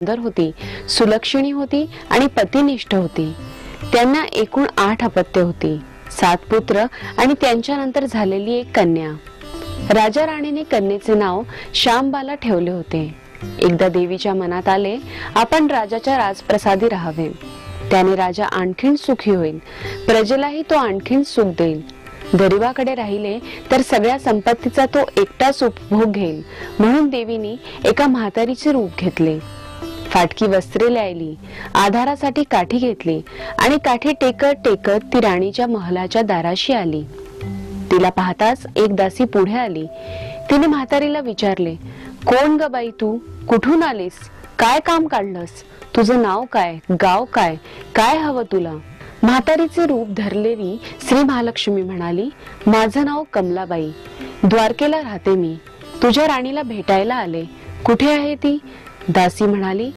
सुंदर होती, सुलक्षणी होती आणि पतिनिष्ठ होती. त्यांना एकूण 8 अपत्य होती, 7 पुत्र आणि त्यांच्यानंतर झालेली एक कन्या. राजा राणीने कन्येचे नाव श्यामबाला ठेवले होते. एकदा देवीच्या मनात आले, आपण राजाच्या राजप्रसादी राहावे. त्याने राजा आणखीन सुखी होईल, प्रजेलाही तो आणखीन सुख देईल. गरिबाकडे राहिले तर सगळ्या संपत्तीचा तो एकटाच उपभोग घेईल, म्हणून देवीने एका म्हातारीचे रूप घेतले. फाटकी वस्त्रे ल्यायली, आधारासाठी काठी घेतली आणि काठी टेकत टेकत ती राणीच्या महलाच्या दाराशी आली. तिला पाहताच एक दासी पुढे आली. तिने म्हातारीला विचारले, कोण ग बाई तू? कुठून आलीस? काय काम काढलंस? तुझं नाव काय? गाव काय? काय हवं तुला? म्हातारीचे रूप धरलेली श्री महालक्ष्मी म्हणाली, माझं नाव कमलाबाई, द्वारकेला राहते मी. तुझ्या राणीला भेटायला आले. कुठे आहे ती? दासी म्हणाली,